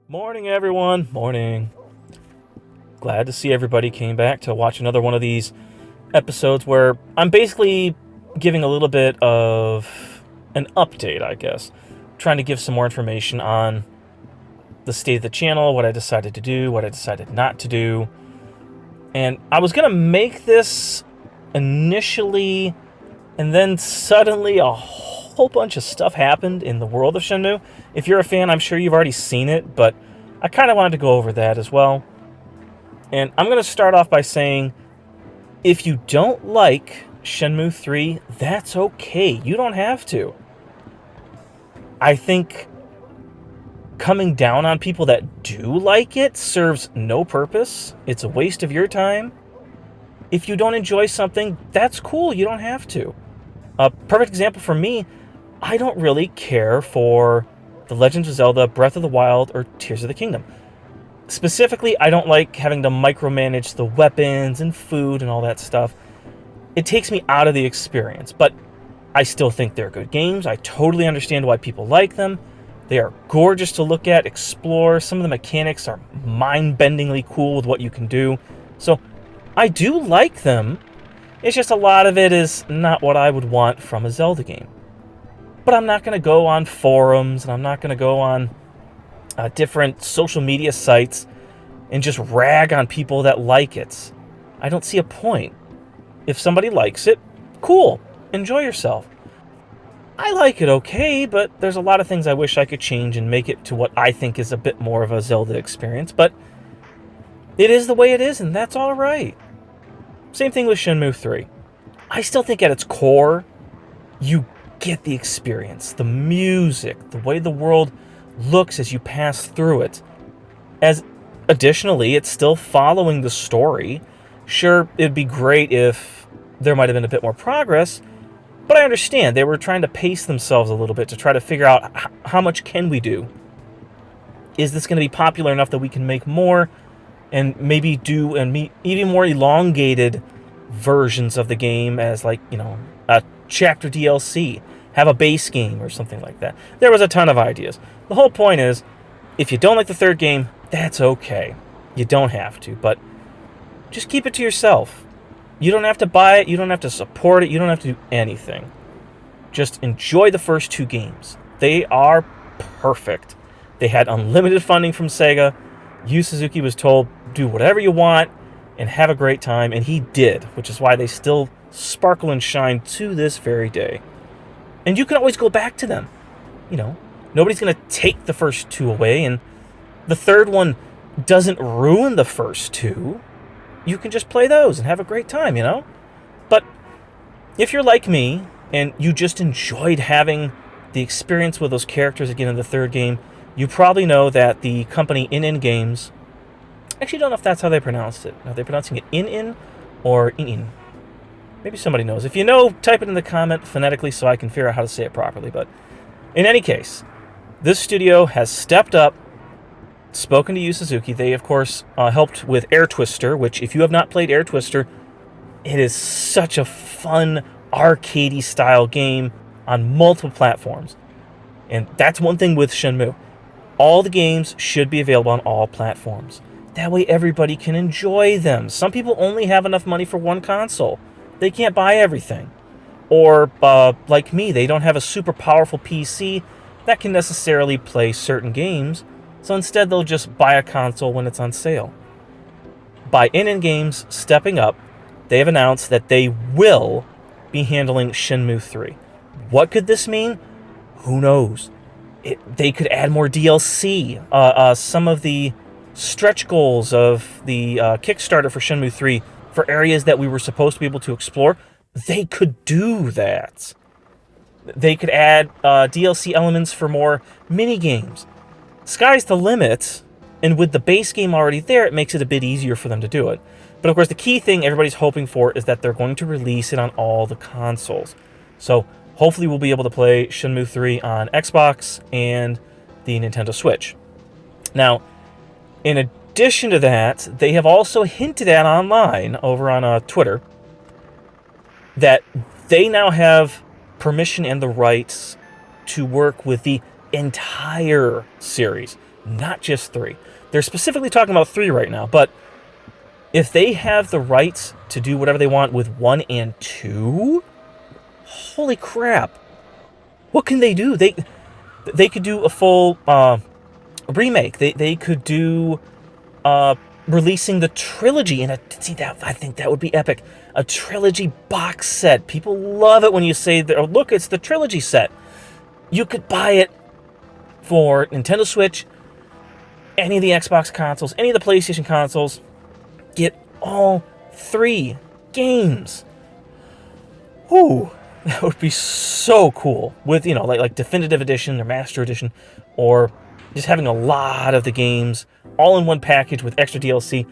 Morning, everyone. Morning. Glad to see everybody came back to watch another one of these episodes where I'm basically giving a little bit of an update, I guess. Trying to give some more information on the state of the channel, what I decided to do, what I decided not to do. And I was going to make this initially, and then suddenly a whole bunch of stuff happened in the world of Shenmue. If you're a fan, I'm sure you've already seen it, but I kind of wanted to go over that as well. And I'm going to start off by saying, if you don't like Shenmue 3, that's okay. You don't have to. I think coming down on people that do like it serves no purpose. It's a waste of your time. If you don't enjoy something, that's cool. You don't have to. A perfect example for me, I don't really care for The Legend of Zelda, Breath of the Wild, or Tears of the Kingdom. Specifically, I don't like having to micromanage the weapons and food and all that stuff. It takes me out of the experience, but I still think they're good games. I totally understand why people like them. They are gorgeous to look at, explore. Some of the mechanics are mind-bendingly cool with what you can do. So I do like them. It's just a lot of it is not what I would want from a Zelda game. But I'm not going to go on forums, and I'm not going to go on different social media sites and just rag on people that like it. I don't see a point. If somebody likes it, cool. Enjoy yourself. I like it okay, but there's a lot of things I wish I could change and make it to what I think is a bit more of a Zelda experience, but it is the way it is, and that's all right. Same thing with Shenmue 3. I still think at its core, you get the experience, the music, the way the world looks as you pass through it. As additionally, it's still following the story. Sure, it'd be great if there might have been a bit more progress, but I understand they were trying to pace themselves a little bit to try to figure out how much can we do. Is this going to be popular enough that we can make more and maybe do even more elongated versions of the game as, like, a chapter DLC, have a base game or something like that. There was a ton of ideas. The whole point is, if you don't like the third game, that's okay. You don't have to, but just keep it to yourself. You don't have to buy it, you don't have to support it, you don't have to do anything. Just enjoy the first two games. They are perfect. They had unlimited funding from Sega. Yu Suzuki was told, do whatever you want and have a great time, and he did, which is why they still sparkle and shine to this very day. And you can always go back to them. Nobody's going to take the first two away, and the third one doesn't ruin the first two. You can just play those and have a great time, But if you're like me, and you just enjoyed having the experience with those characters again in the third game, you probably know that the company In Games, actually don't know if that's how they pronounced it. Are they pronouncing it In or In? Maybe somebody knows. If you know, type it in the comment phonetically so I can figure out how to say it properly. But in any case, this studio has stepped up, spoken to Yu Suzuki. They, of course, helped with Air Twister, which, if you have not played Air Twister, it is such a fun, arcadey style game on multiple platforms. And that's one thing with Shenmue. All the games should be available on all platforms. That way everybody can enjoy them. Some people only have enough money for one console. They can't buy everything. Or, like me, they don't have a super powerful PC that can necessarily play certain games, so instead they'll just buy a console when it's on sale. By In Games stepping up, they have announced that they will be handling Shenmue 3. What could this mean? Who knows? They could add more DLC. Some of the stretch goals of the Kickstarter for Shenmue 3 for areas that we were supposed to be able to explore, they could do that. They could add DLC elements for more mini-games. Sky's the limit, and with the base game already there, it makes it a bit easier for them to do it. But of course, the key thing everybody's hoping for is that they're going to release it on all the consoles. So hopefully we'll be able to play Shenmue 3 on Xbox and the Nintendo Switch. Now, in addition to that, they have also hinted at online over on Twitter that they now have permission and the rights to work with the entire series, not just 3. They're specifically talking about 3 right now, but if they have the rights to do whatever they want with 1 and 2, holy crap. What can they do? They could do a full remake. They could do releasing the trilogy in I think that would be epic. A trilogy box set. People love it when you say, oh, look, it's the trilogy set. You could buy it for Nintendo Switch, any of the Xbox consoles, any of the PlayStation consoles. Get all 3 games. Ooh, that would be so cool. With, like Definitive Edition or Master Edition, or just having a lot of the games all in one package with extra DLC.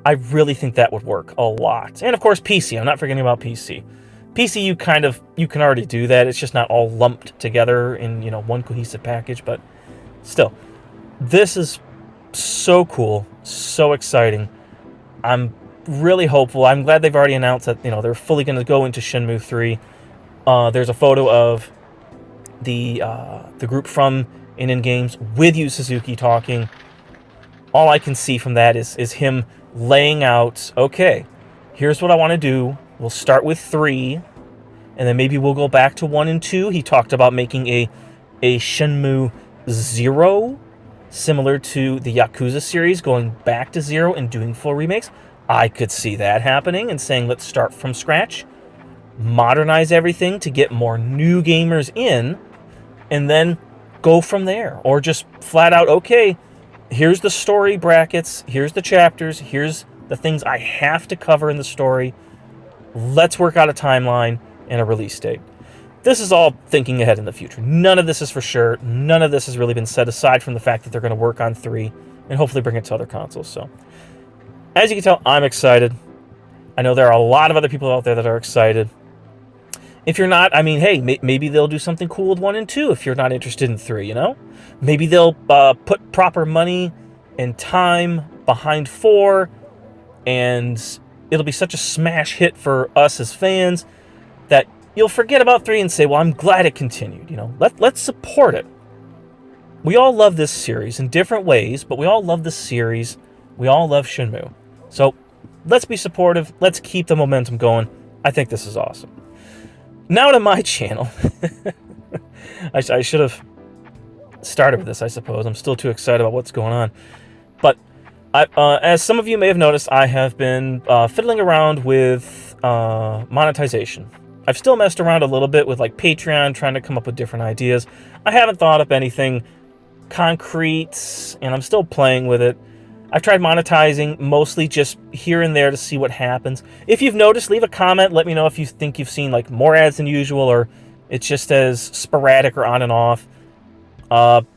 I really think that would work a lot. And of course, PC. I'm not forgetting about PC. PC, you can already do that. It's just not all lumped together in, one cohesive package. But still, this is so cool, so exciting. I'm really hopeful. I'm glad they've already announced that, they're fully going to go into Shenmue 3. There's a photo of the group from In Games with Yu Suzuki talking. All I can see from that is him laying out, okay, here's what I want to do. We'll start with 3, and then maybe we'll go back to 1 and 2. He talked about making a Shenmue 0, similar to the Yakuza series, going back to 0 and doing full remakes. I could see that happening and saying, let's start from scratch, modernize everything to get more new gamers in, and then go from there. Or just flat out, okay, here's the story brackets, here's the chapters, here's the things I have to cover in the story. Let's work out a timeline and a release date. This is all thinking ahead in the future. None of this is for sure. None of this has really been said aside from the fact that they're going to work on 3 and hopefully bring it to other consoles. So, as you can tell, I'm excited. I know there are a lot of other people out there that are excited. If you're not, hey, maybe they'll do something cool with 1 and 2 if you're not interested in 3, Maybe they'll put proper money and time behind 4, and it'll be such a smash hit for us as fans that you'll forget about 3 and say, well, I'm glad it continued. Let's support it. We all love this series in different ways, but we all love this series. We all love Shenmue. So let's be supportive. Let's keep the momentum going. I think this is awesome. Now to my channel. I should have started with this, I suppose. I'm still too excited about what's going on. But as some of you may have noticed, I have been fiddling around with monetization. I've still messed around a little bit with like Patreon, trying to come up with different ideas. I haven't thought up anything concrete, and I'm still playing with it. I've tried monetizing, mostly just here and there to see what happens. If you've noticed, leave a comment. Let me know if you think you've seen like more ads than usual, or it's just as sporadic or on and off.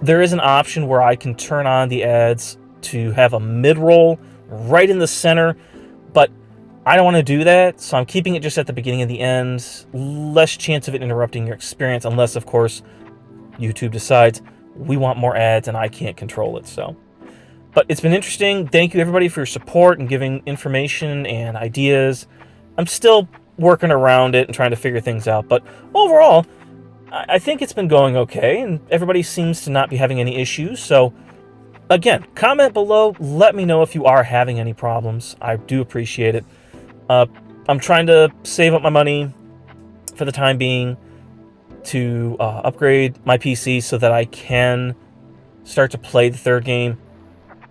There is an option where I can turn on the ads to have a mid-roll right in the center, but I don't want to do that, so I'm keeping it just at the beginning and the end. Less chance of it interrupting your experience, unless, of course, YouTube decides we want more ads and I can't control it. So, but it's been interesting. Thank you, everybody, for your support and giving information and ideas. I'm still working around it and trying to figure things out, but overall, I think it's been going okay, and everybody seems to not be having any issues. So, again, comment below. Let me know if you are having any problems. I do appreciate it. I'm trying to save up my money for the time being to upgrade my PC so that I can start to play the third game.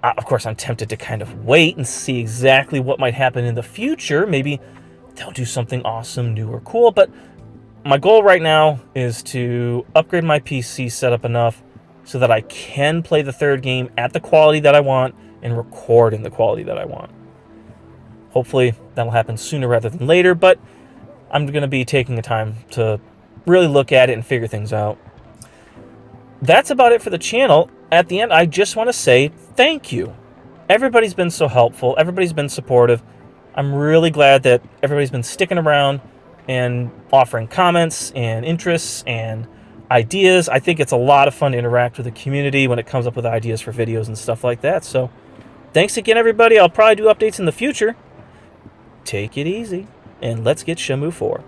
Of course, I'm tempted to kind of wait and see exactly what might happen in the future. Maybe they'll do something awesome, new, or cool. But my goal right now is to upgrade my PC setup enough so that I can play the third game at the quality that I want and record in the quality that I want. Hopefully that'll happen sooner rather than later, but I'm going to be taking the time to really look at it and figure things out. That's about it for the channel. At the end, I just want to say thank you. Everybody's been so helpful. Everybody's been supportive. I'm really glad that everybody's been sticking around and offering comments and interests and ideas. I think it's a lot of fun to interact with the community when it comes up with ideas for videos and stuff like that. So thanks again, everybody. I'll probably do updates in the future. Take it easy, and let's get Shenmue 4.